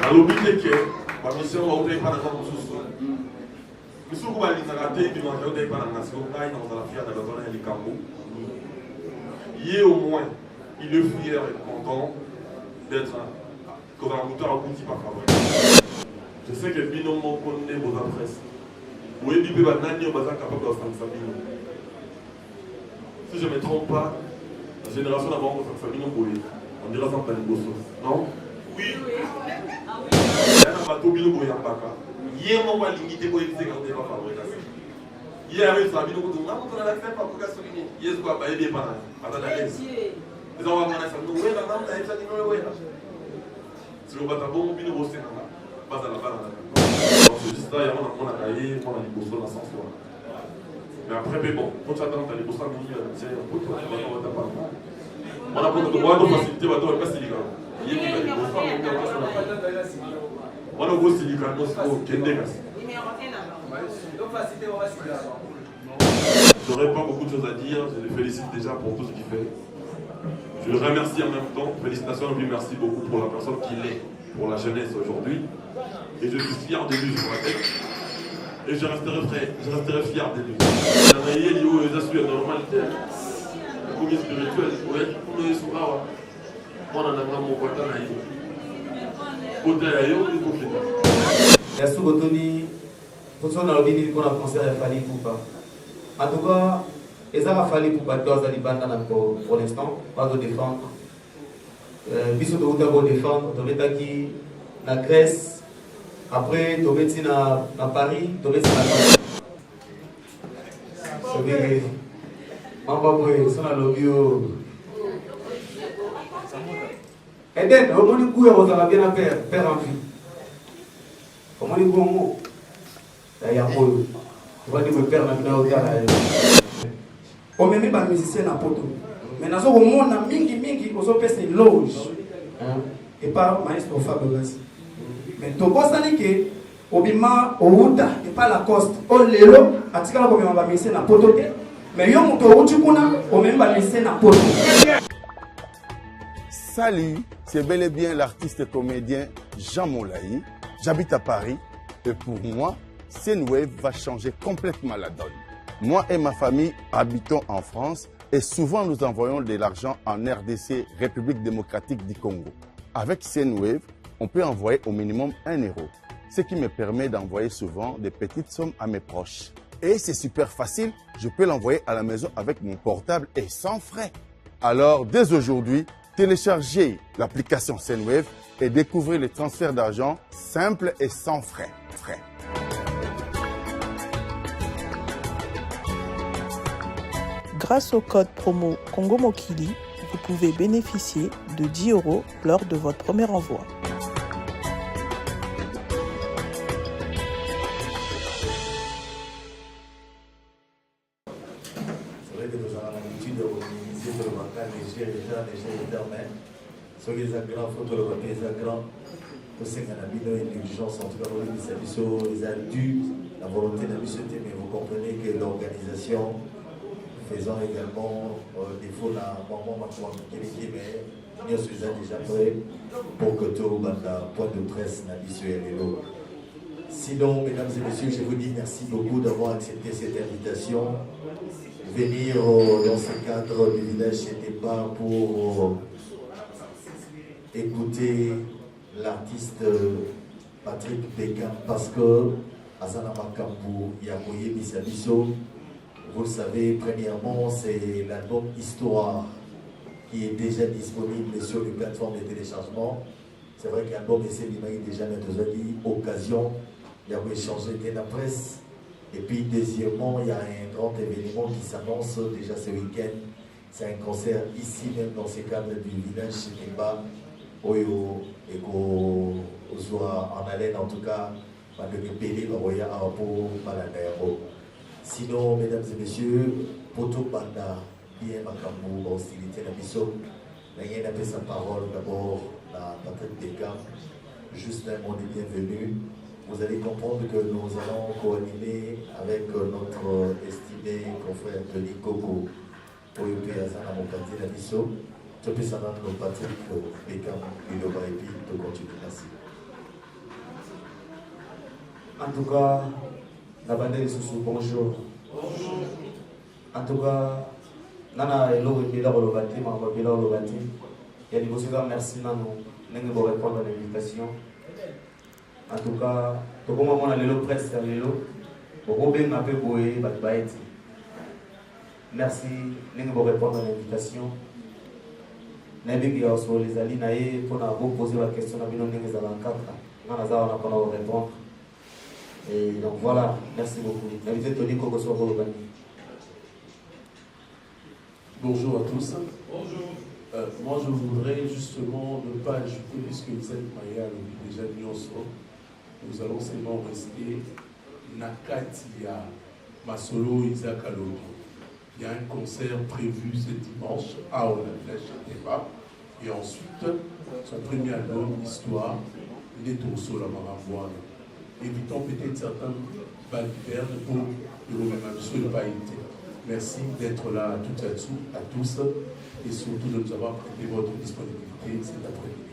alobiteke bamisio bautei pana kwa mususu misuku balingaka te bimaka utei pana ngasiko ngai na kozala fier na bazona ya likambo ye au moins il est fier et content d'être collaborateur à Kouti par Fabrice. Je sais que Bino moko nde boza presse oyebi mpe banani oyo baza capable kosangisa bino. Si je ne me trompe pas, la génération d'avant kosangisa bino boye on dira ça en liboso, non? Oui. Bato bino boyambaka ye moko alingi te boyebiseka kote pa fabrikasi ye ayoyisaka bino kutu nga moto nalakisa fabrikasi nini ye soki abayebi epana aza na lese eza wamanasa bino wela nga nayebisa nino oyo wela siko bata bongo bino bosenganga bazala bana na juste yango namonaka ye mwana liboso na sens wana mais après mpe bon po tiatanta liboso ya mingi ya tie ya poto bata parma wana tofacilité bato bapasilika ye kuta liboso wana kosilika nyonso kende kasi. Je n'aurais pas beaucoup de choses à dire, je le félicite déjà pour tout ce qu'il fait. Je le remercie en même temps, félicitations et puis merci beaucoup pour la personne qu'il est, pour la jeunesse aujourd'hui. Et je suis fier de lui, je vous rappelle. Et je resterai fier de lui. Il y a eu la normalité, la commis spirituelle, on est souvent, on en a mon poitin à y. Merci beaucoup. Pour ça, on a dit qu'on a pensé à Fali Poupa. En tout cas, ils ont fallu Poupa pour l'instant, pas de défendre. Bisous de Outa pour défendre, de mettre qui la Grèce, après de mettre à Paris, de mettre à Paris. C'est Mamba Boy, ça a le bio. Et then, au moins, du coup, on va bien faire en vie. Au moins, du coup, il y a un peu. On va dire que père n'a pas de on met les musiciens à poto. Mais dans ce moment, on a mingi, on a fait une loge. Et pas maestro Fabrice. Mais tout ça, c'est que, Obima, Outa, et pas la coste. On les lots, à ce cas-là, on va musiciens à poto. Mais yo, on met les musiciens à poto. Salut, c'est bel et bien l'artiste et comédien Jean Moulaï. J'habite à Paris et pour moi, Senwave va changer complètement la donne. Moi et ma famille habitons en France et souvent nous envoyons de l'argent en RDC, République démocratique du Congo. Avec Senwave, on peut envoyer au minimum 1 €, ce qui me permet d'envoyer souvent des petites sommes à mes proches. Et c'est super facile, je peux l'envoyer à la maison avec mon portable et sans frais. Alors, dès aujourd'hui, téléchargez l'application Senwave et découvrez les transferts d'argent simples et sans frais. Grâce au code promo Congo Mokili, vous pouvez bénéficier de 10 € lors de votre premier envoi. C'est vrai que nous avons l'habitude d'organiser le local léger, sur les agrants, photo le papier, les agrants, pour ce qu'on a mis dans l'urgence, en tout cas, les adultes, la volonté de l'UCT, mais vous comprenez que l'organisation, faisant également défaut d'un moment maintenant mais nous sommes déjà prêts pour que tout le point de presse n'a et l'eau. Sinon, mesdames et messieurs, je vous dis merci beaucoup d'avoir accepté cette invitation. Venir dans ce cadre du village, ce n'était pas pour écouter l'artiste Patrick Beckham parce que Azana Makambu Yamoye Bisabiso, vous le savez, premièrement, c'est l'album Histoire qui est déjà disponible sur les plateformes de téléchargement. C'est vrai que l'album est déjà une occasion, il y a échangé avec la presse. Et puis, deuxièmement, il y a un grand événement qui s'annonce déjà ce week-end. C'est un concert ici, même dans ce cadre du village Chimemba, Oyo, et qu'on soit en haleine, en tout cas, par le PD, Baroya, Arapo, Balanayamo. Sinon, mesdames et messieurs, Poto Banda, bien Makambu, hostilité la mission, n'a pas sa parole d'abord à Patrick Beckham. Juste un mot de bienvenue. Vous allez comprendre que nous allons co-animer avec notre estimé confrère Tony Coco pour y faire à mon quartier la mission. Je peux savoir que Patrick Beckham, il aura et puis de continuer. Merci. En tout cas, la bande est sous bonjour. En tout cas, Nana est là, il est là, il est là, il y a des choses à merci, Nana, pour répondre à l'invitation. En tout cas, tout le monde a le presse, pour bien m'appeler pour merci, Nana, pour répondre à l'invitation. Nabi qui a sur les alliés, pour poser la question, on a répondre. Et donc voilà, merci beaucoup. Bonjour à tous. Bonjour. Moi, je voudrais justement ne pas ajouter, puisque vous êtes Maya déjà Nyonso, nous allons seulement rester Nakatia Masolo Isaac Alobi. Il y a un concert prévu ce dimanche à Flèche Débat. Et ensuite, son premier album, Histoire, Neto Sola Maramboine. Évitons peut-être certains balles d'hiver pour le même ne pas éviter. Merci d'être là tout à tous et surtout de nous avoir prêté votre disponibilité cet après-midi.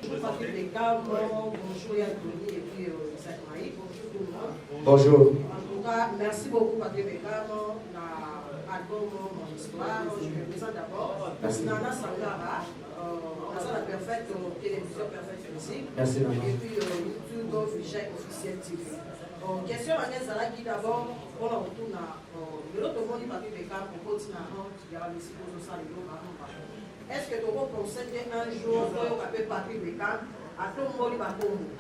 Bonjour Patrick Beckham, bonjour Yankouni et puis Isaac Maï, bonjour tout le monde. Bonjour. En tout cas, merci beaucoup Patrick Beckham, l'album Mon Histoire. Je me présente d'abord. Nana Sangara, la perfecte télévision Perfect Musique. Merci. Et puis YouTube Vijay Officiel TV. Question à Nezalaki d'abord, on a retourné à l'autre monde, Patrick Beckham, on continue à est-ce que tu pensez qu'un jour, on va appeler Patrick Beckham, à tout le monde, à tout le monde,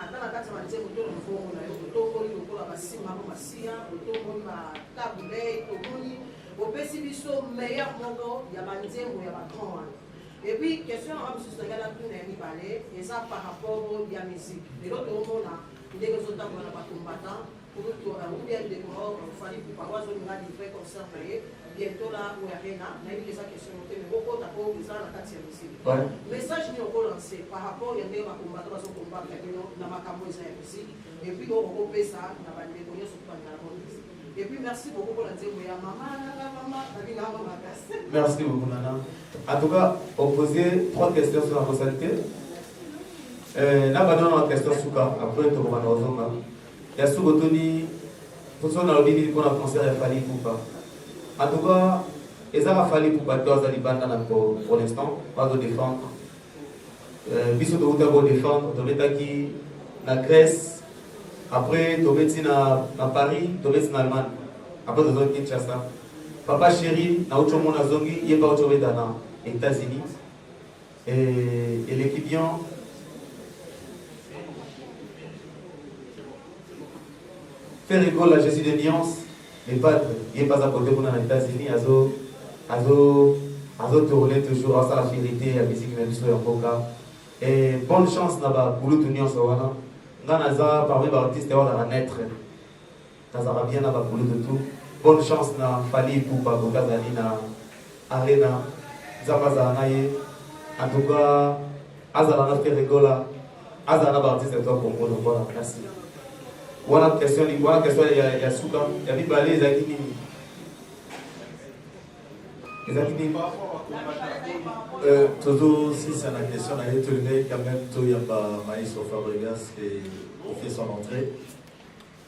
et puis, question à M. Sogala, et ça par rapport à la musique. De l'autre monde, il y a des autres combattants, pour ou bien des morts, il fallait pour avoir un livret concert bientôt là où il y a rien, on a eu des questions, mais beaucoup d'abord, ils ont la carte musique. Message nous avons lancé par rapport à des combattants qui sont combattus dans ma campagne de musique, et puis on va couper ça, on va les connaître sur la musique. Et puis merci beaucoup pour la dire, maman, merci beaucoup, Nana. En tout cas, on posait 3 questions sur la recette. Là, maintenant, la question sur après, tu vas nous il y a souvent Tony, pour ça, on a dit qu'on a pensé à Fali Poupa. En tout cas, ils ont fallu pour pas pour l'instant, pas de défendre. Bisous de vous défendre, de l'État qui la Grèce, après de médecine à Paris, de médecine en Allemagne, après de zone Kinshasa. Papa chéri, na autre monde à Zongi, il n'y a pas autre chose dans les États-Unis. Et l'équipe bien. Faire école la Jésus de Nyons, les padres, il n'est pas à côté pour les États-Unis, azo tourner toujours à la fierté, la musique, mais bien encore. Et bonne chance là-bas pour le Nyons, Nanaza, parmi les artistes, on va naître. Nazara bien là-bas pour le tout. Bonne chance na Fali pour Kazali na Arena, Zapaza Naye. En tout cas, Azala na faire école là, Azala na artiste et toi pour moi, donc voilà, merci. Voilà question, il y a Souka, il y a Bibalé, les Akini. Toujours, si c'est la question, on a retourné quand même tout Yamba Maïs au Fabregas et il fait son entrée.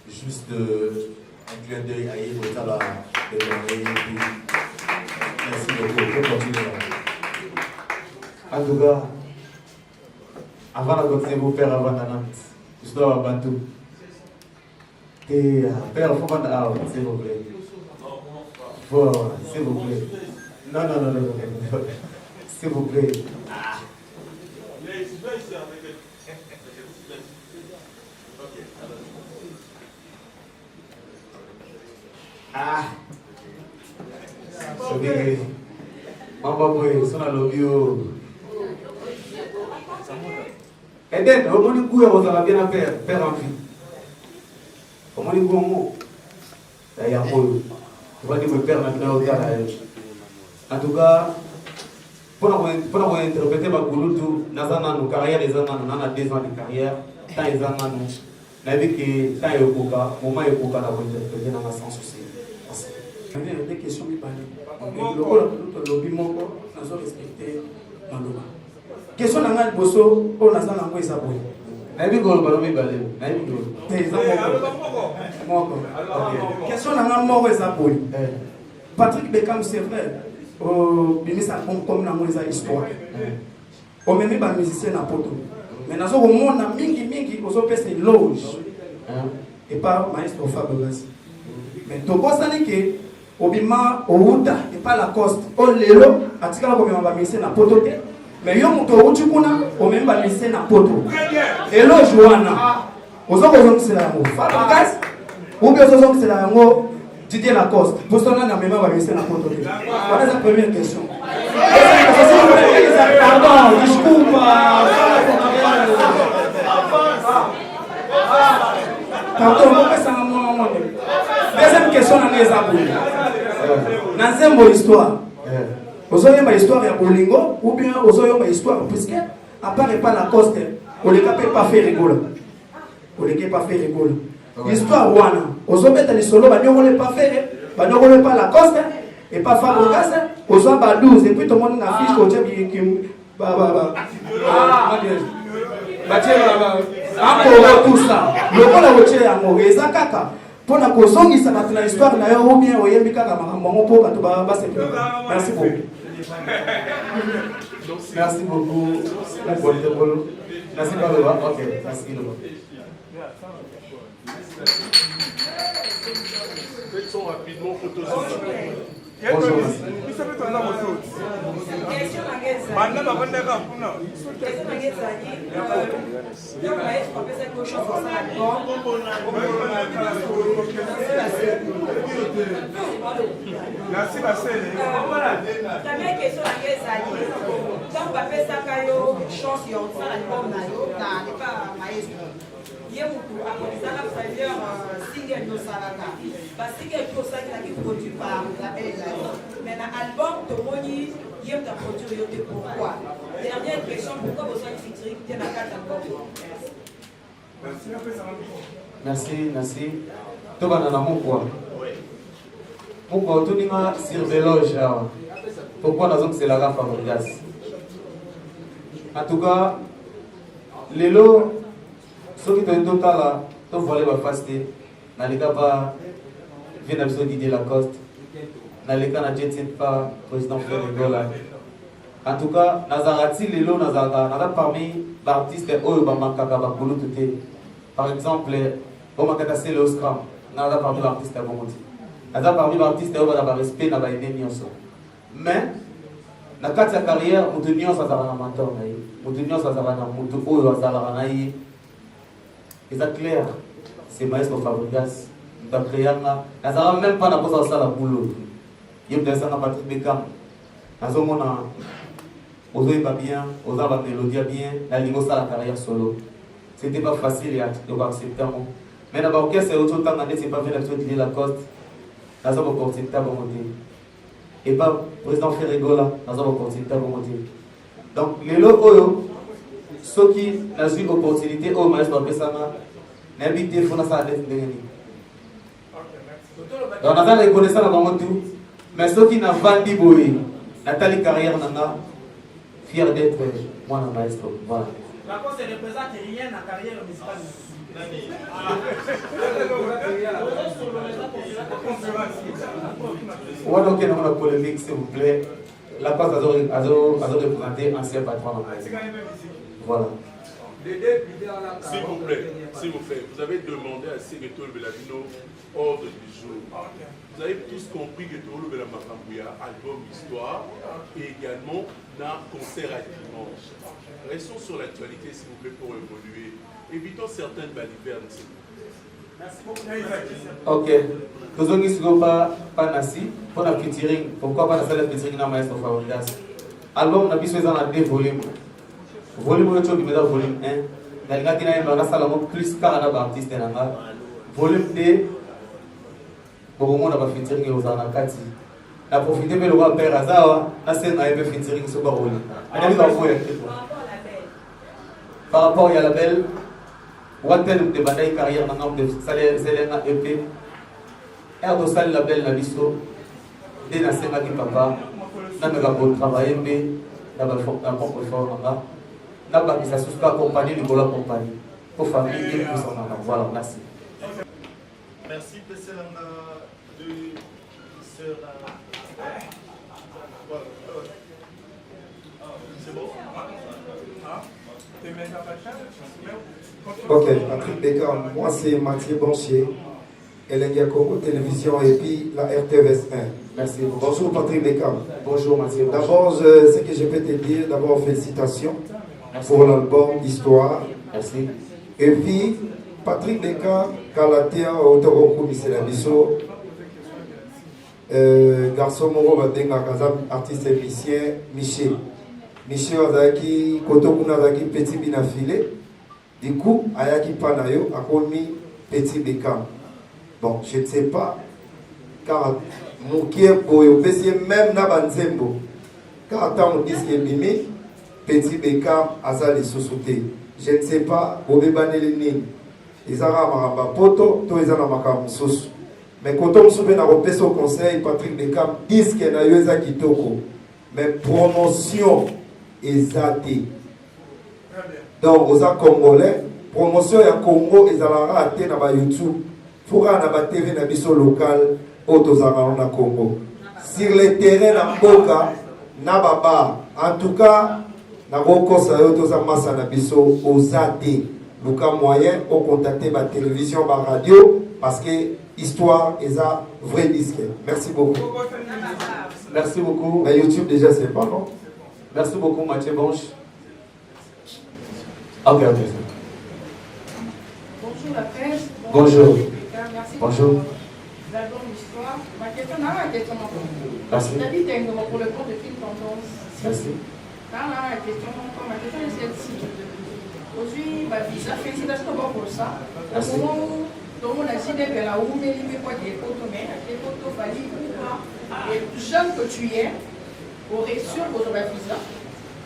Juste un clin d'œil à Yves Otala de l'année. Merci beaucoup, on peut continuer. En tout cas, avant de continuer, vous faire avant Nanat, je dois avoir Bantou. Et père, il faut qu'on a, s'il vous plaît. S'il vous plaît. Non. S'il vous plaît. C'est maman, boy, son à l'obio. Et then, au moins, du coup, on va bien faire en vie. Comment les gros il y a un peu. Tu vas dire que père maintenant en tout cas, pour interpréter ma gouloutou, Nazana, nos carrières, les années, on a 2 ans de carrière, tant les années, on a vu que tant il y a eu moment il y a eu on a interprété dans la sens aussi. Il y a des questions qui parlent. Le lobby, nous avons respecté dans le lobby. Question de Bosso, on a ça dans le Question n'a mort Patrick Beckham, c'est vrai. Bimisa comme dans les histoire. On met des musiciens à poto. Mais dans le monde, mingi, on peut se loge. Et pas maestro Fabregas. Mais tu vois ça que Obima, Ouda, et pas la coste. On l'élo, à ce qu'on va musiciens à poto. Mais yo muto uchukuna, on met des musiciens à poto. Et là, Joanna, aux autres, c'est la mot. Fabregas, ou bien aux autres, c'est la mot. Didier Lacoste, pour son nom, il va laisser la photo. Voilà la première question. Pardon, discours. Pardon, deuxième question, dans une histoire. Vous avez une histoire à Bolingo, ou bien vous avez une histoire, puisque, à part pas Lacoste, on ne peut pas faire rigoler. On ne peut pas faire rigoler. L'histoire wana, aux hommes les solos, ils ne pas faire, ils ne pas la coste, et pas Fabregas, aux hommes à 12, et puis tout le monde affiche au Tchèque qui tout ça. Le rôle au Tchèque à mourir, ça caca. Pour la cause, il s'est battu l'histoire, d'ailleurs, ou bien au Yémika, merci beaucoup. Merci beaucoup. Merci beaucoup. Ok, merci. Faites rapidement photos. Bonjour. Merci single no salaka ba single to ça qui produit par la belle mais dans album to moni yem ta produit yo te pourquoi dernière question pourquoi vous avez featuring te na carte album merci to bana na moko moko to ninga sur véloge pourquoi dans c'est la Fabregas en tout cas lelo ceux qui te total to voler ba faster na les gars vient d'absolu Didier Lacoste na les gars na jet set pas président Ferregola en tout cas nazarati lelo nazaka parmi artistes oyo ba makaka ba kulututé par exemple on makaka c'est le scrum naza parmi l'artiste abomoti naza parmi l'artiste oyo ba respect na ba ennemi nyonso mais na kati ya carrière mutu nyonso azala na mentor na ye mutu nyonso azala na mutu oyo azala na ye. Et ça clair, c'est Maestro Fabregas. Nous avons créé ça. Même pas dans la boulot. Il y a Patrick Beckham. Nous avons pas bien, nous avons mélodie bien, la ligne la carrière solo. C'était pas facile d'accepter. Mais dans l'orchestre, c'est autre temps, c'est pas bien de Didier Lacoste. Nous avons opportunité à monter. Et pas président Ferregola, nous avons opportunité à monter. Donc, les locaux, ceux qui ont eu l'opportunité au Maestro Bessama, n'habitez pas dans sa dette de l'ennemi. Donc, on a reconnaissance à mon tout, mais ceux qui n'ont pas dit boy, Nathalie Carrière n'a fier d'être moi un maestro. Voilà. La cause ne représente rien à la carrière musicale. On va donc dans la polémique, s'il vous plaît. La cause a représenté ancien patron. Voilà. S'il vous plaît, vous avez demandé à Séguétol Belavino ordre du jour. Vous avez tous compris que Tolo Belamacambouya, album Histoire, et également d'un concert à dimanche. Restons sur l'actualité, s'il vous plaît, pour évoluer. Évitons certaines balivernes. Merci beaucoup. Ok. Nous avons pas Nassi pour la featuring. Pourquoi pas la salle de featuring dans Maestro Fabregas? Album, on a besoin de deux volumes. Volume 1, volume 1. Dans le cas de la salle, on a plus d'artistes. Volume 2, pour le a featuring aux Anakati. On a profité de le père Azawa, on a fait featuring sur Baroli. Par rapport à la belle, on a fait de bataille carrière dans le Selena EP. Air de salle la belle la biso. Dès la semaine qui papa, on a travaillé, on a fait un propre effort. N'a pas qui s'associe à accompagner le volant compagnie. pour famille et pour son enfant. Voilà, merci. Merci, Pessel, de sœur. C'est bon? Ok, Patrick Beckham, moi c'est Mathieu Banchier, Elenga Congo Télévision et puis la RTVS 1. Merci. Bonjour Patrick Beckham. Bonjour Mathieu. D'abord, ce que je peux te dire, d'abord félicitations pour l'album d'histoire. Merci. Et puis, Patrick Beckham, Kalatea, Otoroku Miselabiso, garçon Moro Badenga Kazam, artiste et musicien, Michel. Michel Azaki, Kotokuna Azaki, Petit Binafile. Du coup, Ayaki Panayo a commis Petit Beckham. Bon, je ne sais pas, car Moukier Boyo, même Nabanzembo, car tant on dit que Mimi, Petit Beckham, Azali Sosoté. Je ne sais pas, Bobé Banelini, Izara Maramba Poto, Toizana Makamusos. Mais quand on se met à repérer au conseil, Patrick Beckham dit qu'il y a eu un kitoko. Mais promotion est zadée. Donc, aux Congolais, promotion à Congo et à la raté dans YouTube. Pour la TV na biso local au na Congo. Sur le terrain na Boka, na baba. En tout cas, na Boko sa yo tozamasa na biso aux AT. Luka moyen au contacter ma télévision, ma radio parce que histoire est un vrai disque. Merci beaucoup. Merci beaucoup. Mais YouTube déjà c'est pas non. Merci beaucoup Mathieu Banche. Ok. Bonjour la presse. Bonjour. Merci. Bonjour. L'album d'histoire. Ma question, non, la question. Merci. David Tengo pour le compte de Film Tendance. Merci. La question est celle-ci. Aujourd'hui, ma visa, félicitations pour ça. Au moment où tout le monde a dit que la où mais il quoi des photos, mais des photos validées ou pas. Et jeune que tu es, aurait sûr pour la visa.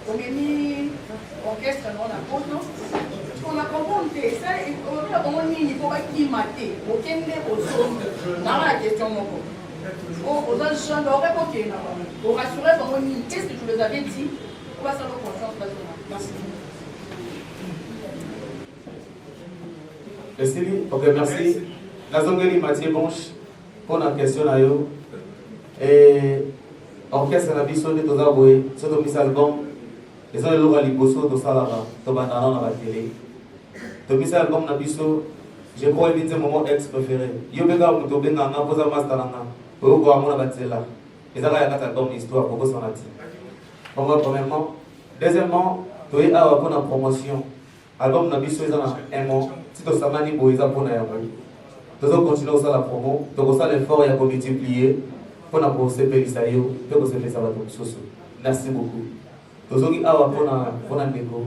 On a mis orchestre dans la photo. On a compris ça et on a mis il faut pas climater. Aucun des autres. Dans la question mon aux gens d'aurait pas qu'il pour rassurer vraiment qu'est-ce que je vous avais dit. On va savoir confiance là-dedans. Merci. Merci. Ok, merci. Nazongeli Mathieu Banche pour la question là yo. Et orchestre na biso de toza boy, surtout mis album. Les gens le liboso to sala to banana na la télé. To mis album na biso, je crois que c'est mon moment ex préféré. Yo bega muto benga na poza master na. Pour voir mon abatela. Les ara ya kata album d'histoire pour ça na ti. Premièrement, deuxièmement, to est à pour la promotion. Album na biso ezana un mois. Si to samani boiza pour na yabo. To continuer aussi la promo, to ça l'effort ya ko multiplier pour na poser pelisayo, pour se faire ça va tout soso. Merci beaucoup. Tozogi awa pour na ndeko.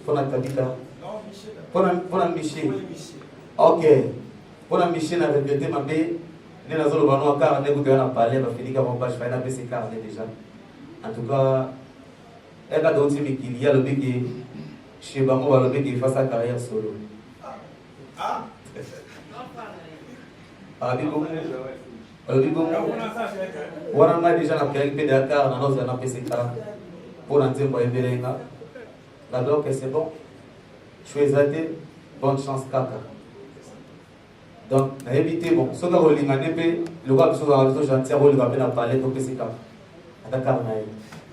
Pour na tabita. Pour na Michel. OK. Pour na Michel na regretté ma bé. Né na zolo bano car ndeko to na parler ba fini ka mon page fa na PC car déjà. En tout cas, elle a d'autres mikili ya le biki. Chez Bango va le biki face sa carrière solo. Ah. Ah bibo. On a déjà la carrière de Dakar dans nos PCK. Pour l'ensemble de Belenga. D'abord que c'est bon. Choisissez, bonne chance Kaka. Donc, évitez bon. Ce que vous voulez gagner, le roi de la maison gentil, vous le rappelez à parler de PCK. À Dakar,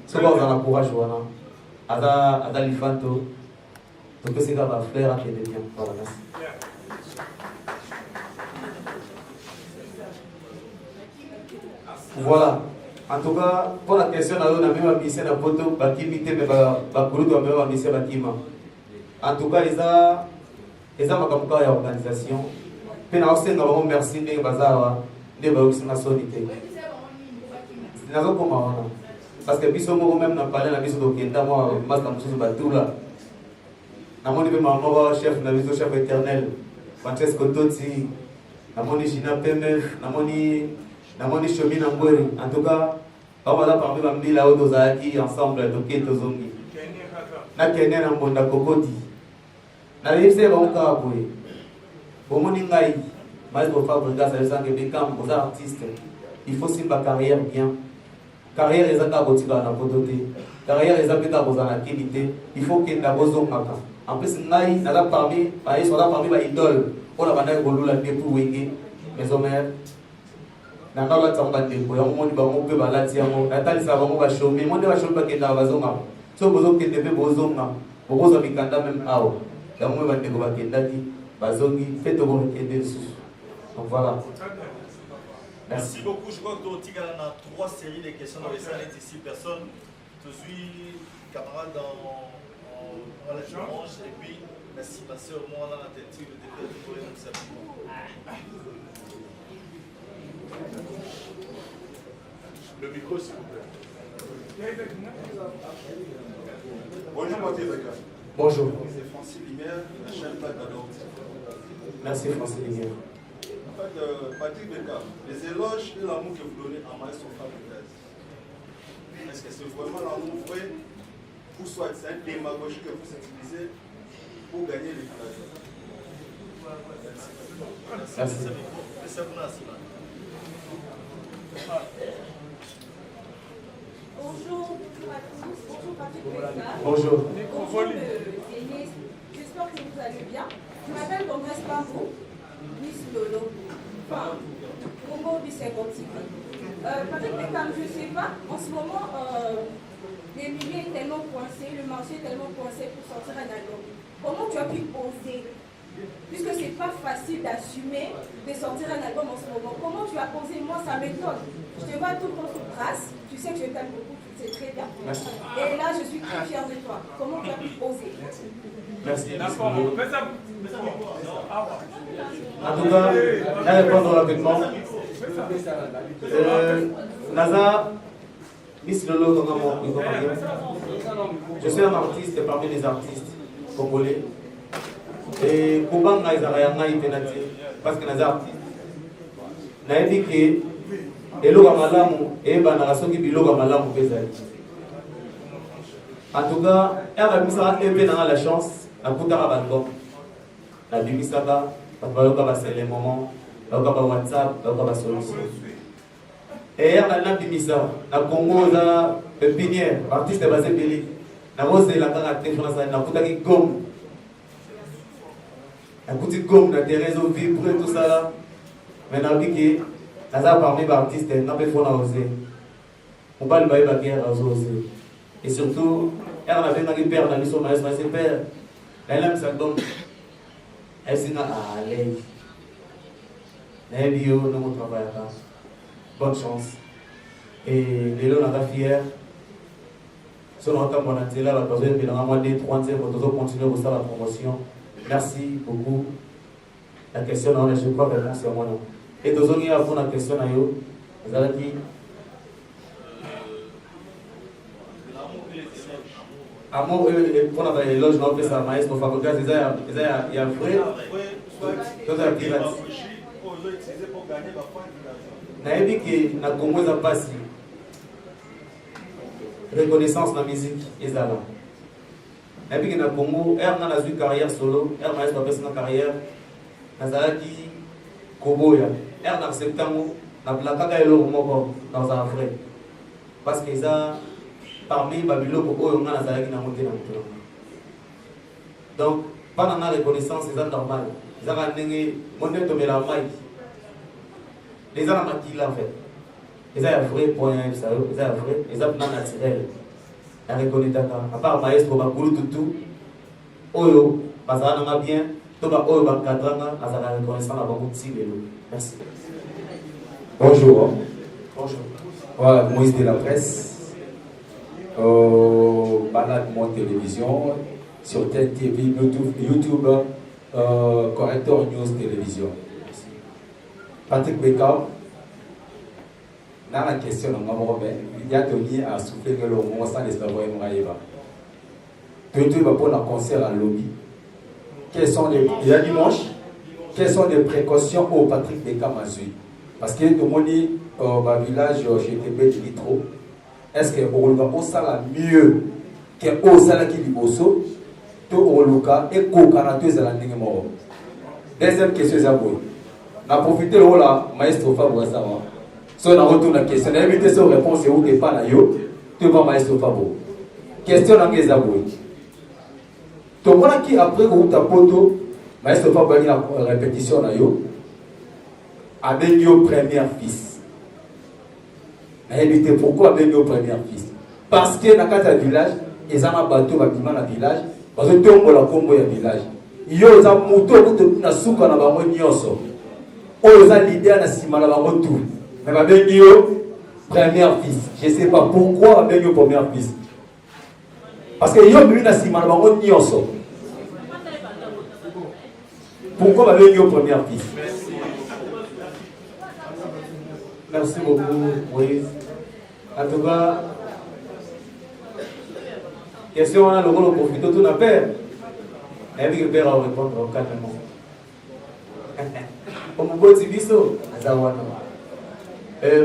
ce que vous avez courage, à Dalifanto, le PCK va faire à pied de bien. Voilà, merci. Voilà. En tout cas, pour la question, on a même mis la photo, mais en tout cas, ils ont ma organisation. Puis, on a merci de Bazawa, de Baoxina Solité. Parce que biso mo même na parler na biso do kenda moi master mususu batula. Na moni be maman chef na biso chef éternel. Francesco Totti, na moni Gina PMF, na moni Chomi na Mbweri. En tout cas, on va parmi bambi là où tozaki ensemble toke tozongi. Na Kenya na Mbonda Kokoti. Na lise ba uka boy. Bomoni ngai, mais pour faire grâce à ça que Beckham aux artistes. Il faut simba carrière bien. Carrière ezaka botika na potote. Carrière ezaka boza na qualité. Il faut que ndabozo maka. En plus, ngai nada parmi les idoles. On a bandé golula depuis wenge. Maison mère. Nanga la tsamba ndeko. Yango moni bango pe balati yango. Natali sa bango ba chômer. Monde ba chômer ba kenda bazonga. So bozo kende pe bozonga. Bozo mikanda même awo. Yango ba ndeko ba kenda di bazongi. Faites bon kende. Donc voilà. Merci beaucoup. Je crois que Tigala a 3 séries de questions dans les salles ici. Personne. Je suis camarade dans la dimanche. Et puis, merci, ma soeur, moi, dans la tête, le début de tout le Le micro, s'il vous plaît. Bonjour, Mathieu. Bonjour. C'est Francis Limière, la chaîne Plaque d'Adopte. Merci, Francis Limière. En fait, Patrick Beka, les éloges et l'amour que vous donnez à Maestro Fabregas, est-ce que c'est vraiment l'amour vrai ou soit c'est une démagogie que vous utilisez pour gagner les villages? Merci. Bonjour à tous, bonjour Patrick Beka. Bonjour. Bonjour Denis, j'espère que vous allez bien. Je m'appelle Congrès Pambou, Miss Lolo, enfin, Congo du 50. Patrick Beka, je ne sais pas, en ce moment, les milieux est tellement coincé, le marché est tellement coincé pour sortir un album. Comment tu as pu oser? Puisque ce n'est pas facile d'assumer de sortir un album en ce moment. Comment tu as osé? Moi, ça m'étonne. Je te vois tout le temps sous trace. Tu sais que je t'aime beaucoup, tu sais très bien. Merci. Et là, je suis très fière de toi. Comment tu as pu oser? Merci. En tout cas, je vais répondre rapidement. Naza, Miss Lolo, je suis un artiste parmi les artistes congolais. Et comment on a été parce que Naza artiste. N'a dit que Eloga Malamu et Banarasoki Biloga Malamu Pesari. En tout cas, elle a mis la chance à Koutara Bandom. La Bimisaka, c'est les moments, la WhatsApp, la solution. Et elle a mis ça, la Congo, la pépinière, artiste de Basé Bélé, la rose de la caractère française, la Koutaki Gomme. La Koutaki Gomme, la Thérèse Vibre, tout ça là. Maintenant, Biki, la parmi les artistes, n'a pas fait oser. On parle de la guerre à oser. Et surtout, elle avait un père dans l'histoire de ses pères. Elle aime ça donc. Elle s'est dit à l'aise. Elle dit, nous ne travaillons pas. Bonne chance. Et les gens sont fiers. Si on entend mon atelier, la personne est dans le 30e, on doit continuer à faire la promotion. Merci beaucoup. La question, je crois que c'est moi. Et deux autres, il y a la question. Vous avez dit. Amour, on a des loges, on fait ça, Maestro Fabregas, il y a vrai, tout à fait. Naïbi qui n'a comme moi pas si reconnaissance dans la musique, ils là. Naïbi qui n'a comme moi, elle n'a pas eu carrière solo, elle n'a pas fait sa carrière, Nazaraki, Koboya, elle n'a accepté moi, n'a pas la caca dans un vrai, parce qu'ils ont parmi Babylone, on a monté. Donc, pendant la reconnaissance, c'est normal. Ils ont monté de la maille. Les gens ont dit là, en fait. Ils ont un vrai point, ils ont un vrai, ils ont un naturel. La reconnaissance, à part Maestro, Bakoulou, tout, Oyo, Bazana m'a bien, Toba Oyo, Bakadrana, à la reconnaissance, à Bakouti, merci. Bonjour. Bonjour. Voilà, Moïse de la presse. Balade Mon Télévision, sur TV, YouTube, Corrector News Télévision. Patrick Beka, dans la question, il y a Tony à souffler que le moment sans les savoir. Tony va pour un concert à lobby. Quels sont les. Il y a dimanche. Quelles sont les précautions au Patrick Beka Mazui? Parce que tout le monde dit, au village, GTB de Litro. Est-ce que on sala mieux que au sala qui liboso to oluka et ko karato za la ndenge moko? Deuxième question za boy. Na profiter le là Maestro Fabo ça va. So na retourne la question, na éviter son réponse et ou pas na yo, tu vas Maestro Fabo. Question na ngeza boy. Donc, on a qui après que tu as poto, maestro va venir la répétition là, avec yo premier fils. Et pourquoi avec yo premier fils? Parce que dans le village, ils ont un bateau dans le village, parce que tout le monde a combo dans le village. Yo ont un moto qui na souka na bango nyoso. Ils ont l'idée na sima na bango tout. Mais avec yo premier fils. Je ne sais pas pourquoi avec yo premier fils. Parce que yo lui na sima na bango nyoso. Pourquoi avec yo premier fils? Merci beaucoup, Moïse. En tout cas, question, on a le rôle de profiter tout la paix. Et puis, le père va répondre calmement. Comme vous pouvez dire,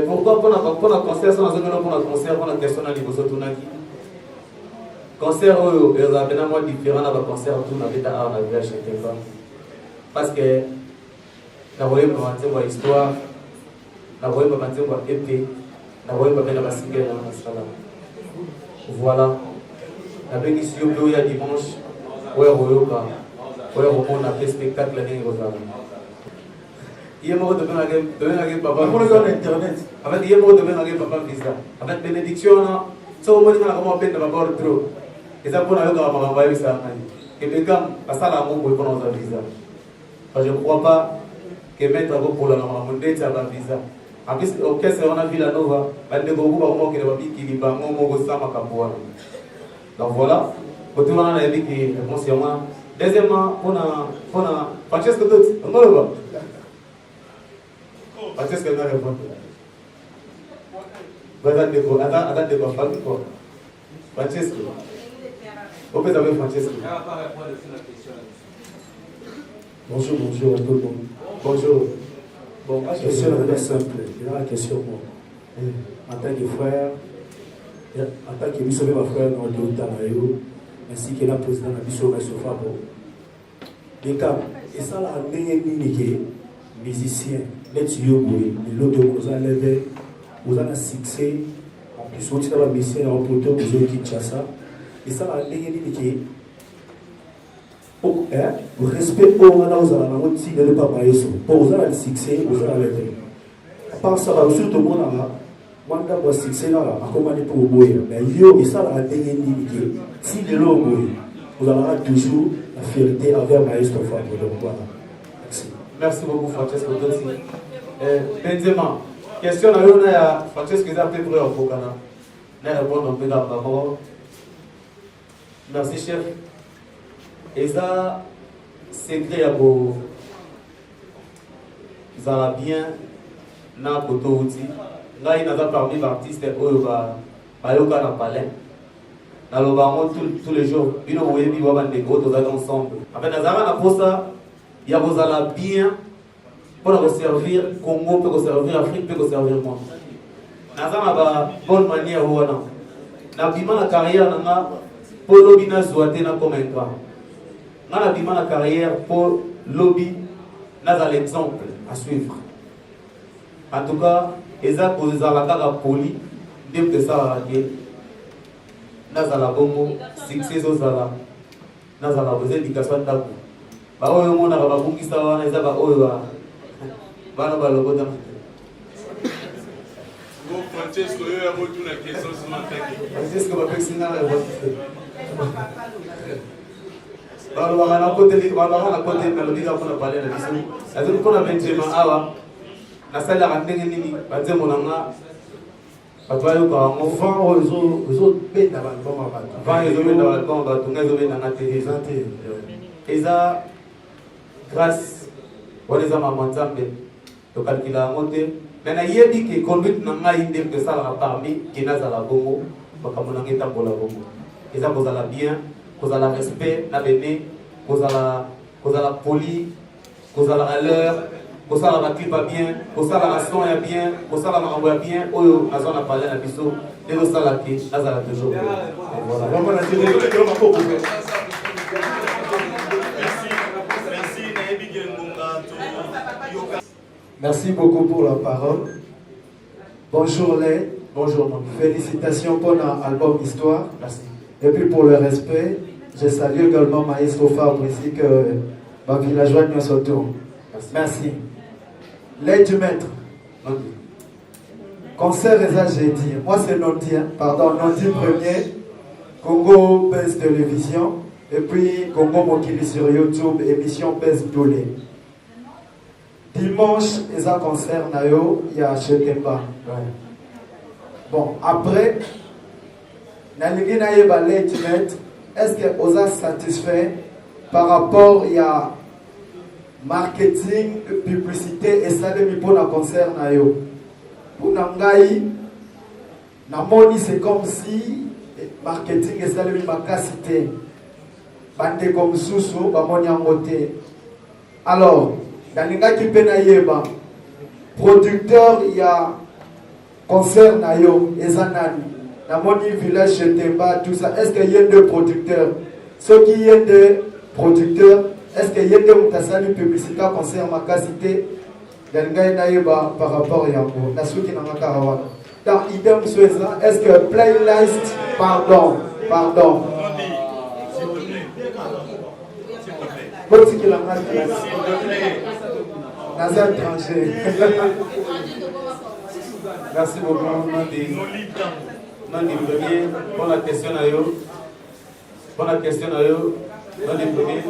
pourquoi pour la concert, pour la concert, pour la question à niveau de concert, il y a un différent dans le concert, tout n'a pas à la chez quelqu'un. Parce que, nous voyons l'histoire. Voilà. La bénédiction il y a dimanche, on a fait spectacle l'année Rosana. Il y a mort de papa. Internet. Avec il y a mort de papa visa. Avec bénédiction, ça au moins on a comment peine de papa trop. Et ça pour la maman envoyer ça. Et les gars, à ça la mot pour prendre un visa. Je ne crois pas que mettre pour la maman monter à la visa. En plus, l'orchestre, on a vu la Nova, donc voilà, pour tout le monde, on a dit que réponse. Deuxièmement, on a Francesco d'autres, on va le voir. Francesco, on a répondu. Attendez, quoi. Francesco. On peut savoir Francesco. Bonjour à tout le monde. Bonjour. Bon, la question est simple. Il y a la question, en tant que frère, en tant que monsieur ma frère, dans le Tanayo, ainsi que la présidente de Bissot Sofa. Les cas, et ça, la dernière minute, musicien, les tuyaux, l'autre, vous avez un succès, en plus, vous avez un musicien, en poteau, vous avez Kinshasa, et ça, la dernière minute, le respect au moment où vous avez un petit de pas pour vous avez le succès, vous avez le par ça, surtout mon ami, moi je suis succès là, à commander pour vous. Mais il ça la dernière ligne. Si de l'eau, vous avez toujours la fierté envers Maestro Fabio. Voilà. Merci. Merci beaucoup, Francesco. Benzema, question à l'honneur à Francesco qui est à peu près au Ghana. Nous répondons un peu d'abord. Merci, chef. Et ça, c'est créé pour ça bien dans le côté outil. Là, il y a parmi les artistes qui ont un palais. Dans le baron, tous les jours, ils ont des gros ensemble. En fait, dans ça, il y a bien pour servir Congo, pour servir Afrique, pour servir le monde. Dans une bonne manière, dans la carrière, pour l'obina zoaté comme un grand. Dans la carrière, pour lobby, dans l'exemple à suivre. En tout cas, ils ont la poli, dès que ça a été. Dans la bombe, succès aux ala. Dans la éducation d'abord. Bah, on a beaucoup qui savent, ils ont Francesco, il y a beaucoup de questions sur ma tête. Francesco va faire signal à votre on a côté de mélodie qu'on a parlé de la vision. C'est-à-dire qu'on a Benjamin Awa, la salle a rentré nini, bâtir mon anga, patoyo kwa mo vent aux autres bêtes dans l'album à battre. Vent ils ont dans l'album à battre, on a dans la télé. Et ça, grâce à les amants d'Ambe, le calcul a monté. Maintenant, il y a dit que conduite n'a pas été de ça parmi qui n'a pas la bongo, parce qu'on a été pour la bongo. Et ça, vous allez bien. Vous avez le respect, vous avez la poli, vous avez à l'heure, vous avez la clip bien, vous avez la son bien, vous avez la renvoi bien, vous avez la parlé à la biseau, et vous avez la clé, vous avez toujours. Voilà. Merci beaucoup pour la parole. Bonjour les. Bonjour. Félicitations pour l'album Histoire. Merci. Et puis pour le respect, Je salue également Maestro Fabre ici que ma villageois nous surtout. Merci. L'aide du maître. Concert et ça j'ai dit. Moi c'est Nondi, hein. Pardon, Nondi premier. Congo Buzz Télévision. Et puis Congo Mokili sur YouTube, émission Buzz Dolé. Dimanche, il y a un concert, il y a Chetemba. Bon, après, est-ce que vous êtes satisfait par rapport à marketing, publicité et ça pour le concert? Pour Nangaï, c'est comme si marketing et ça ma capacité. Bande comme Soussou, alors, dans les gens qui peuvent producteur, il y a concert nayo, Ezanani, dans mon village Chetemba, tout ça. Est-ce qu'il y a des producteurs? Ceux qui y a des producteurs, est-ce qu'il y a des mutassani publicité concert ma capacité? Dans les gens par rapport à Yango, la suite qui n'a pas karawana. Dans idem Sueza, est-ce que playlist, pardon. Petit qui l'a étranger. Merci beaucoup. Nandi premier, bonne question à eux. Bonne question à eux. Nandi premier.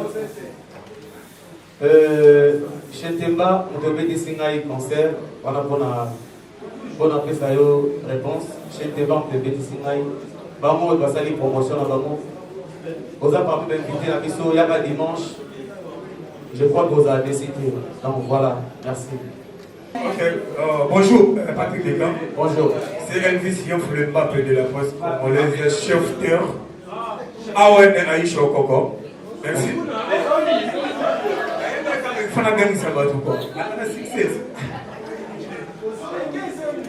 Chez Temba, on devait dessiner un concert. On a bonne appréciation à eux réponse. Chez Temba, on devait dessiner un. Maman, on va saluer promotion à maman. Vous avez parmi d'inviter à Bisso, il y a dimanche. Je crois que vous avez décidé. Donc voilà, merci. Ok, bonjour Patrick Beckham. Bonjour. C'est Elvis Yoff, le pape de la presse congolaise, chef-auteur. Awen Aïcha Okoko. Merci. Fanagang Sabatouko.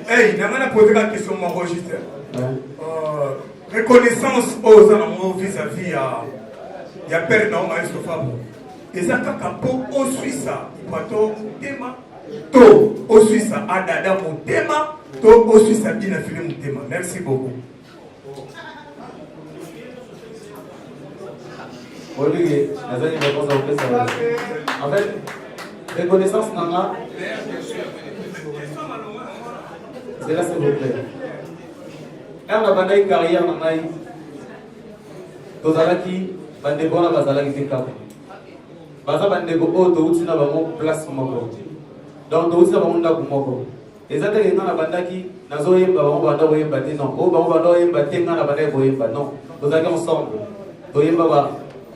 Hey, je vais poser la question mon registre. Reconnaissance aux animaux vis-à-vis à Père Naom Maestro Fabre. Et ça, quand au Suisse, il faut tema, to au Suisse, Adada Moutema, to au Suisse, Bina Philip Moutema. Merci beaucoup. Olivier, en fait, reconnaissance Nana, c'est là s'il vous plaît. On a bandé une carrière Nana, Tozalaki, bandé bona bazalaki tekapa. Baza bandeko oto uti na bango place moko. Donc uti na bango ndako moko. Ezata lenga na bandaki nazo yemba bango banda koyemba te non. O bango banda koyemba te nga na bandaki koyemba non. Tozalaki ensemble. Toyemba ba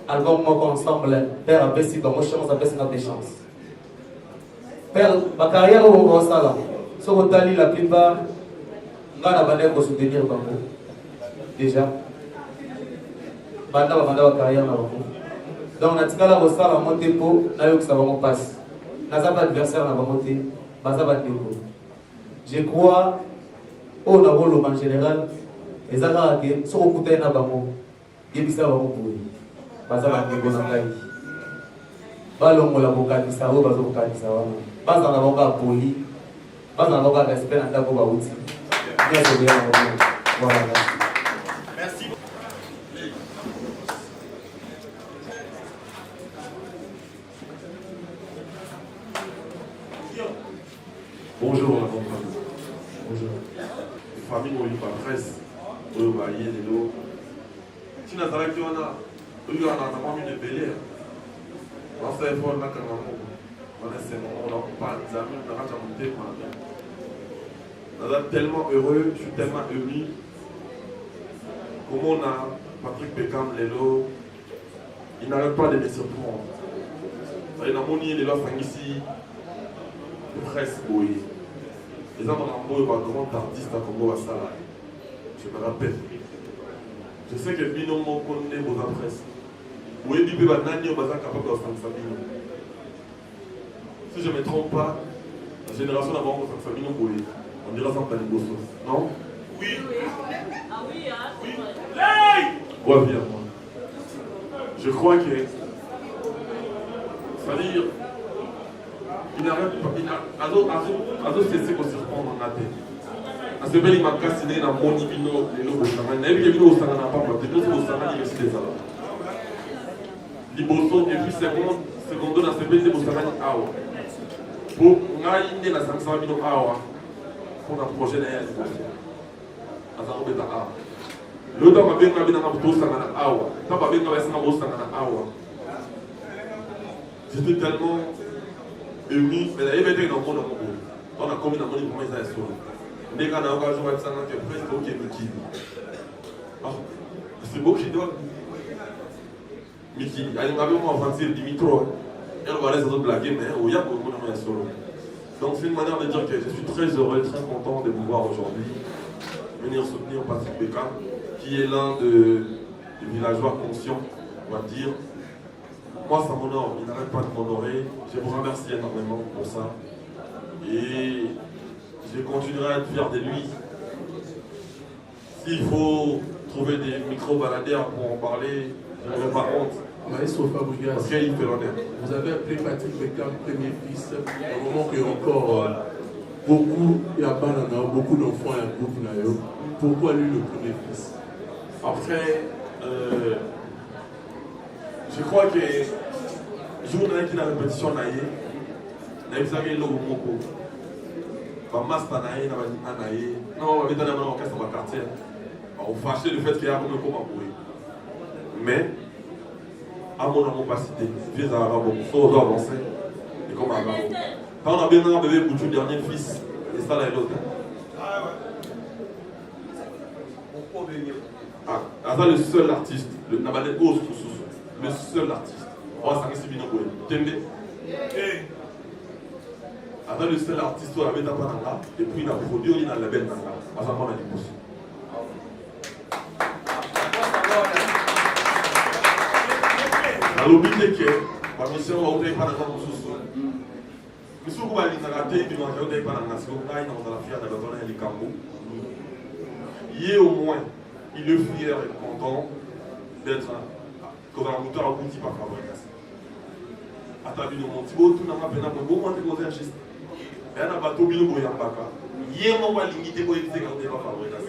album moko ensemble. Père apesi bango chance apesi na des chances. Père ba carrière au sala. So kotali la plupart nga na bandaki ko soutenir bango. Déjà. Banda ba carrière na bango. Donc, on a dit que la rosa va monter pour que ça va mon passe. N'a pas d'adversaire va monter, ça va déco. Je crois, au Nabolo en général, les Arabes, sur le côté n'a pas mon, il ça va mon pouvoir. Ça va déco dans la vie. Ballon pour l'avocat, ça va l'avocat, ça va. Pas dans l'avocat poli, pas dans l'avocat respect dans l'avocat outil. Merci bien. Voilà. Merci. Bonjour la bonne famille. Bonjour. Les familles ont eu par presse. Au Baye, les lots. Si nous avons eu une belle. On s'est fait un peu on n'a pas d'amis, on n'a pas de on est tellement heureux, je suis tellement ému. Comment on a Patrick Beckham, les lots, il n'arrête pas de me surprendre. Il y a mon les lots ici. Presse oui. Les hommes en un grand artiste à Congo Wassala. Je me rappelle. Je sais que Bino m'en connaît vos presse. Oui, du bébé Nani, on va capable de faire Bino. Si je ne me trompe pas, la génération d'avant de faire Bino, on dira ça en Taniboso. Non? Oui. Ah oui, hein? Oui. Ouais, bien, moi. Je crois que. C'est-à-dire. Il n'arrête pas, il a cessé de se surprendre en tête. À ce bel il m'a cassiné dans mon ibino, les lobes au Sangan. Il y a eu au Sangan, n'a pas porté, d'autres au Sangan, il y a aussi des salades. liboso et puis secondo na CPC bosangani awa po ngai nde nasangisaka bino awa mpona projet na ye ya liboso aza kobeta awa lelo ntango babenga benanga tosangana awa ntango babenga bayasanga bosangana awa j'étais tellement ému mais nayeba ete na mona moko ntango nakomi namoni vraimen eza ya solo nde kaka nayoka jour bayebisanga ke presque okende kini c'est beau qui doit Miki, il m'a vraiment avancé Dimitro. Elle va laisser d'autres blaguer, mais il y a beaucoup de solo. Donc c'est une manière de dire que je suis très heureux, très content de vous voir aujourd'hui. Venir soutenir Patrick Beckham, qui est l'un des villageois conscients, on va dire. Moi, ça m'honore, il n'arrête pas de m'honorer. Je vous remercie énormément pour ça. Et je continuerai à être fier de lui. S'il faut trouver des micro-baladeurs pour en parler, je n'aurai pas honte. Maestro Fabregas, parce qu'il fait l'honneur. Vous avez appelé Patrick Beckham premier fils, au moment qu'il y a encore beaucoup, il y a beaucoup d'enfants et un groupe naïo. Pourquoi lui le premier fils? Après, je crois que jour où il y a la répétition naïe, il y a eu le moko. Pas master naïe, non, on va mettre dans l'orchestre dans le quartier. On fâché le fait qu'il y a un peu de mais à mon capacité, vieux arabes, soit avancé, et comme arabe. Quand on a bien un bébé pour le dernier fils, et ça là est l'autre. Ah, c'est le seul artiste, le Nabalé Ose, le seul artiste. On va s'arrêter bien au bout. T'entendez? Attends, le seul artiste qui a mis dans Pananga, et puis il a produit dans le label Nanga. À ça, on a dit aussi. L'objet que la mission va ouvrir par exemple sous Monsieur Kouali n'a raté du manque de par la nation, là il n'a pas la fière de la zone de Cambo. Il est au moins, il est fier et content d'être collaborateur à Bouti par Fabregas. À ta vie, mon Thibaut, tout n'a pas peine à me bon monter aux artistes. Et à la bateau, Bilo Boyambaka. Il est mon mal limité pour éviter quand il va Fabregas.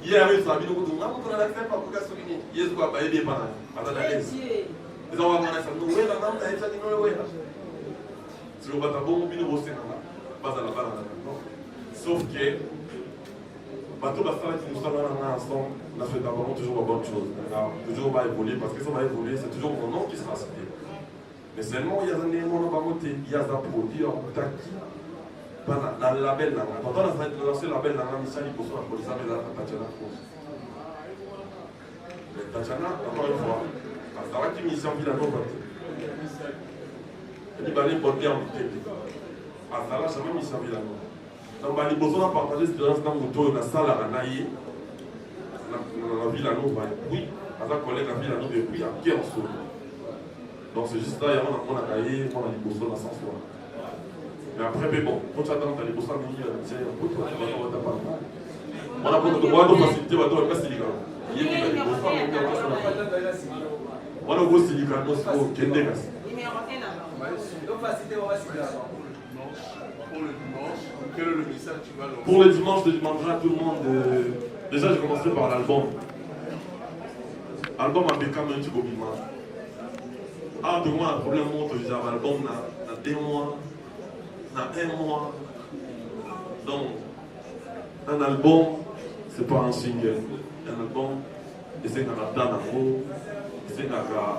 Il arrive, ça a mis le coup de n'a pas la fête pour Fabregas. Il est quoi, bah, il est pas là. À la l'aise. Les gens vont dire ça, nous, ouais, la maman, elle a dit non, ouais. Si on va t'avoir, on va bosser pas à la balle. Sauf que, bateau Bastara qui nous sommes ensemble, on a fait d'abord toujours la bonne chose. Toujours on va évoluer, parce que ça va évoluer, c'est toujours mon nom qui sera cité. Mais seulement, il y a des éléments qui vont monter, il y a des produits, dans le label, quand on a lancé le label, Michel, il faut la police, mais là, Tatiana. Mais Tatiana, encore une fois, ça va être une mission Villanova. Il va aller porter en tête. Ça va jamais mission Villanova. Donc, il faut partager cette expérience dans la salle à Naïe, la Villanova. Oui, à sa collègue la Villanova, et puis à qui en solo. Donc, c'est juste là, il y a un cahier, on a les bosons dans 100 fois. Mais après, mais bon, quand tu attends, tu as les bosons à midi, tu sais, on a besoin de faciliter, on va pas se ligar. On a beau se ligar, on a beau kendegas. Quel est le message que tu vas lancer? Pour le dimanche, je demanderai à tout le monde. Déjà, je commencerai par l'album. L'album a Beckham un petit peu dimanche. Ah, de moi, un problème montre, j'ai un album dans 2 mois, dans 1 mois. Donc, un album, c'est pas un single. Un album, c'est un album en gros, c'est un album.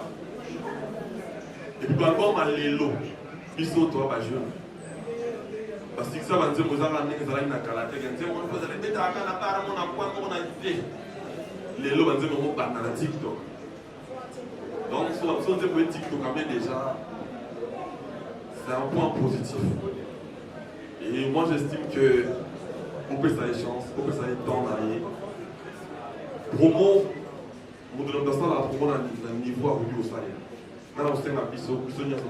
Et puis l'album a l'élo. Ils sont toi, pas jeune. Parce que ça va dire que vous avez un exemple de karaté. Vous allez mettre à la part de mon emploi, mon idée. L'élo va dire que vous êtes dans TikTok. Donc, si on dit que TikTok déjà, c'est un point positif. Et moi, j'estime que on peut ça les chances, on peut ça les temps d'aller. Promo, on donne ça la promo dans le niveau à au salaire. Maintenant, on sait que la personne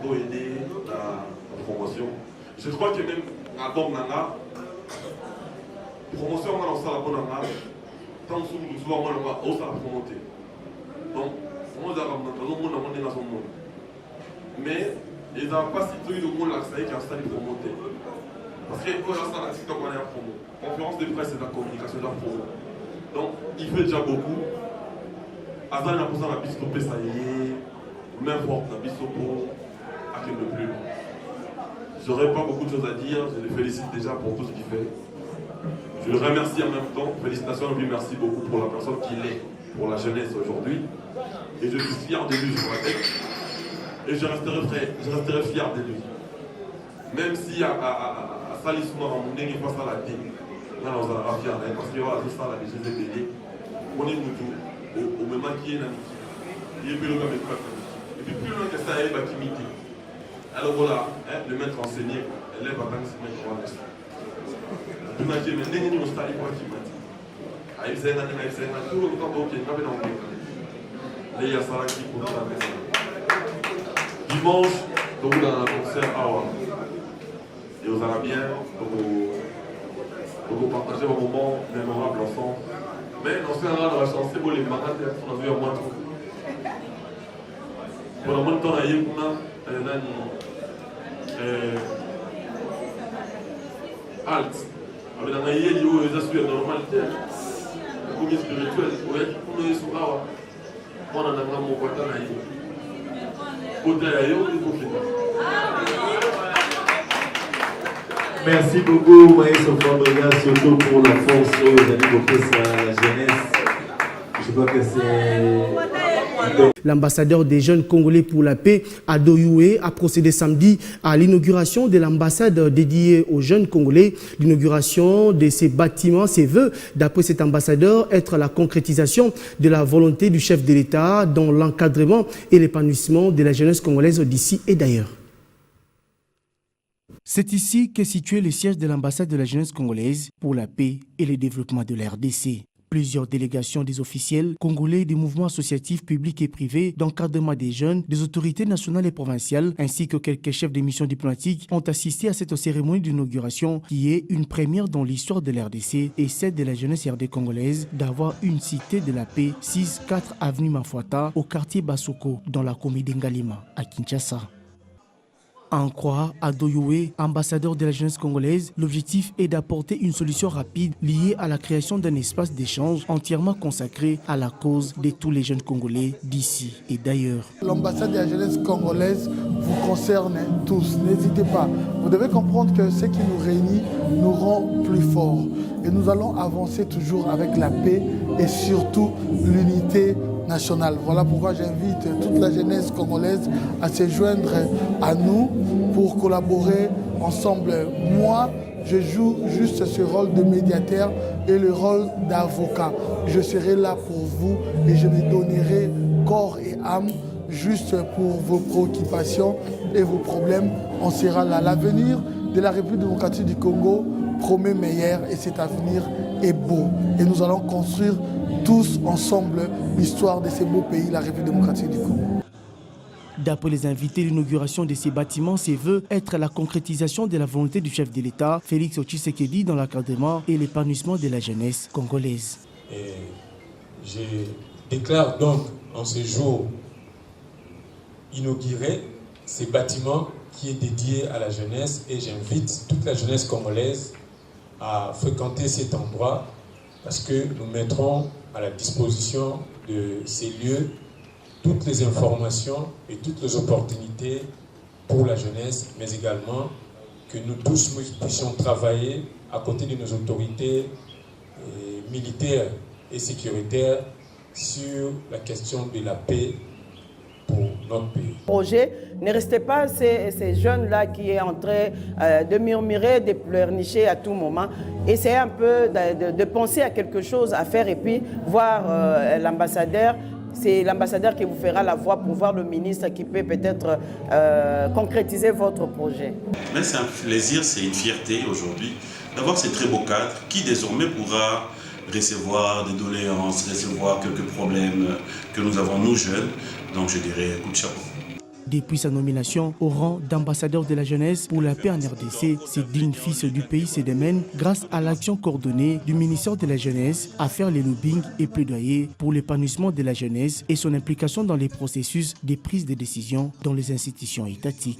doit aider la promotion. Je crois que même à Bob Nanga, promotion, on a lancé la bonne Nanga, tant que nous souvent, on va aussi la promoter. Donc, on a dans son monde. Mais, ils n'ont pas cité le monde là, ça y est, qui a installé promoter. Parce qu'il faut lancer la TikTok, on est à promo. Conférence de presse, c'est la communication, c'est la promo. Donc, il fait déjà beaucoup. Azan a posé la piste, ça y est. m'importe la mission pour accueillir le plus. Je n'aurais pas beaucoup de choses à dire, je le félicite déjà pour tout ce qu'il fait. Je le remercie en même temps, félicitations et lui merci beaucoup pour la personne qu'il est, pour la jeunesse aujourd'hui. Et je suis fier de lui, je vous rappelle. Et je resterai fier de lui. Même si à Salis Soumar, on est face à la télé, on sera fier d'elle, parce qu'il y aura tout ça, la vie, je les ai aidés. On est Moutou, au même qui est Namiki. Il est plus loin avec pas. Et puis plus loin que ça, il va t'imiter. Alors voilà, le maître enseigné, élève à tant que c'est maître en reste. Je m'imagine, mais dès que nous sommes allés pour qu'il m'a dit, tout le temps, ok, il m'a bien envoyé. Là, il y a Sarah qui pour la maison. Dimanche, donc dans un concert à Awa. Et aux Arabiens, pour partager un moment mémorable ensemble. Mais on se rend dans la chance, c'est beau les marins, on a vu un mois trop. Pour le moment, on a eu Alt. On a eu des assurances de normalité. Comme spirituel, on a eu sur Awa. On a un mot pour t'en aller. Merci beaucoup, Maïs Fabregas, surtout pour la force que vous avez beaucoup à la jeunesse. Je crois que c'est... L'ambassadeur des jeunes congolais pour la paix, Ado Youé, a procédé samedi à l'inauguration de l'ambassade dédiée aux jeunes congolais. L'inauguration de ces bâtiments se veut, d'après cet ambassadeur, être la concrétisation de la volonté du chef de l'État dans l'encadrement et l'épanouissement de la jeunesse congolaise d'ici et d'ailleurs. C'est ici qu'est situé le siège de l'ambassade de la jeunesse congolaise pour la paix et le développement de la RDC. Plusieurs délégations des officiels congolais, des mouvements associatifs publics et privés, d'encadrement des jeunes, des autorités nationales et provinciales, ainsi que quelques chefs de missions diplomatiques ont assisté à cette cérémonie d'inauguration qui est une première dans l'histoire de l'RDC et celle de la jeunesse RD congolaise d'avoir une cité de la paix 6-4 avenue Mafuata au quartier Basoko dans la commune d'Ngalima à Kinshasa. À en croire Ado Youé, ambassadeur de la jeunesse congolaise, l'objectif est d'apporter une solution rapide liée à la création d'un espace d'échange entièrement consacré à la cause de tous les jeunes congolais d'ici et d'ailleurs. L'ambassade de la jeunesse congolaise vous concerne tous, n'hésitez pas. Vous devez comprendre que ce qui nous réunit nous rend plus forts. Et nous allons avancer toujours avec la paix et surtout l'unité nationale. Voilà pourquoi j'invite toute la jeunesse congolaise à se joindre à nous pour collaborer ensemble. Moi, je joue juste ce rôle de médiateur et le rôle d'avocat. Je serai là pour vous et je me donnerai corps et âme juste pour vos préoccupations et vos problèmes. On sera là. L'avenir de la République démocratique du Congo promet meilleur et cet avenir est beau. Et nous allons construire tous ensemble l'histoire de ce beau pays, la République démocratique du Congo. D'après les invités, l'inauguration de ces bâtiments se veut être la concrétisation de la volonté du chef de l'État, Félix Tshisekedi, dans l'encadrement et l'épanouissement de la jeunesse congolaise. Et je déclare donc en ce jour inauguré ces bâtiments qui est dédié à la jeunesse et j'invite toute la jeunesse congolaise à fréquenter cet endroit parce que nous mettrons à la disposition de ces lieux toutes les informations et toutes les opportunités pour la jeunesse, mais également que nous tous nous puissions travailler à côté de nos autorités militaires et sécuritaires sur la question de la paix pour notre pays. Projet, ne restez pas ces jeunes-là qui sont en train de murmurer, de pleurnicher à tout moment. Essayez un peu de penser à quelque chose à faire et puis voir l'ambassadeur. C'est l'ambassadeur qui vous fera la voix pour voir le ministre qui peut peut-être concrétiser votre projet. Mais c'est un plaisir, c'est une fierté aujourd'hui d'avoir ces très beaux cadres qui désormais pourra recevoir des doléances, recevoir quelques problèmes que nous avons nous jeunes. Donc je dirais coup de chapeau. Depuis sa nomination au rang d'ambassadeur de la jeunesse pour la paix en RDC, ce digne fils du pays se démène grâce à l'action coordonnée du ministère de la jeunesse à faire les lobbying et plaidoyer pour l'épanouissement de la jeunesse et son implication dans les processus de prise de décision dans les institutions étatiques.